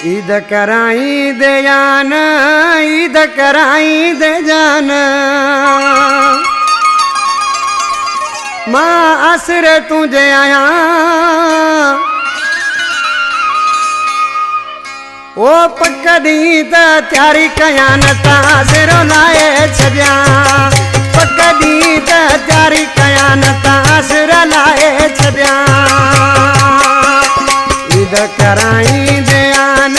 ईद कराई दे जान, ईद कराई दे जान। मां आसरे तुझे आया ओ पकड़ी त त्यारी कयान तासरो लाए छजा। पकड़ी त त्यारी कयान तासरा लाए छजा। ईद कराई दे आन,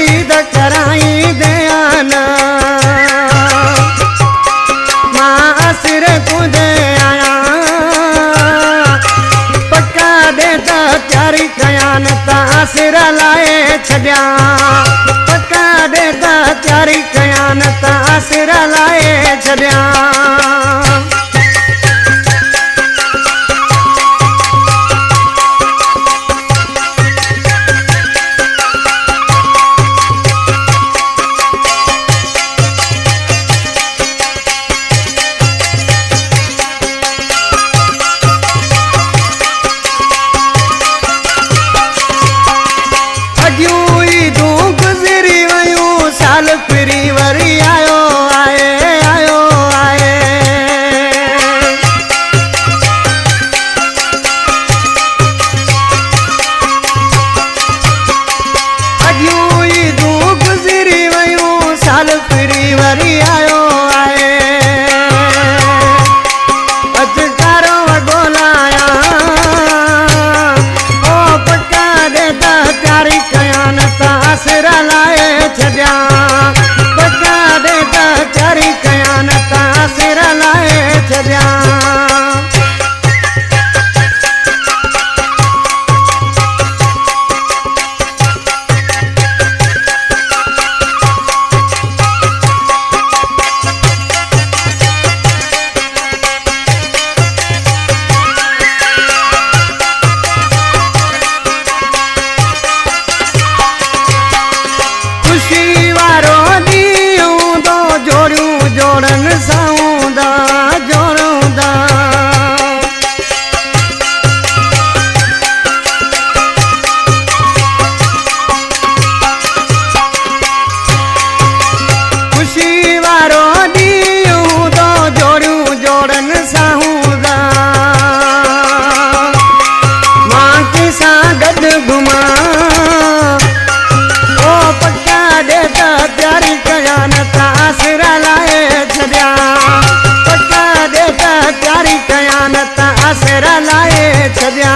ईद कराई दे आन। मां आसरे तुझे आया पक्का दे त त्यारी कयान तासरा लाए छजा। पक्का दे त त्यारी कयान तासरा लाए छजा। साल फिरी वरी आयो आए, आयो आए। अॼु ईदूं गुज़री वयूं साल फिरी वरी आयो आए। अजकारो वॻो लाया ओ पक्का दे त त्यारी कयान तासरा लाए छॾिया। पक्का दे त त्यारी कयान तासरा लाए छॾिया। जोड़न साऊंदा जोड़ूंदा खुशी वारो ॾींहुं तो जोड़ियूं जोड़न साऊंदा। मां कंहिंसां गॾु घुमां ओ पक्का दे त त्यारी कयान तासरा लाए छॾिया। पक्का दे त त्यारी कयान तासरा लाए छॾिया।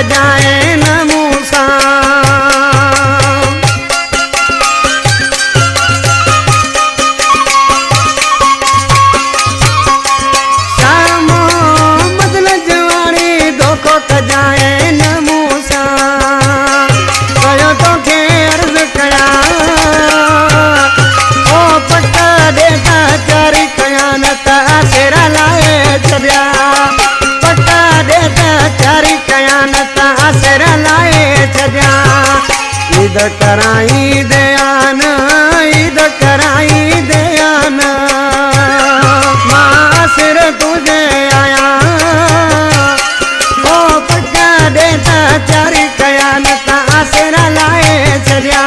जाए न मूसा शामो बदल जवानी धोखो खजाए न मूसा। कयो तोखे अर्ज़ कया ओ पक्का दे त त्यारी कयान तासरा लाए छॾिया। पक्का दे त त्यारी कयान तासरा लाए छॾिया। ईद कराई दे आन, ईद कराई दे आन। मां आसरे तुझे आया ओ पक्का दे त त्यारी कयान तासरा लाए छॾिया।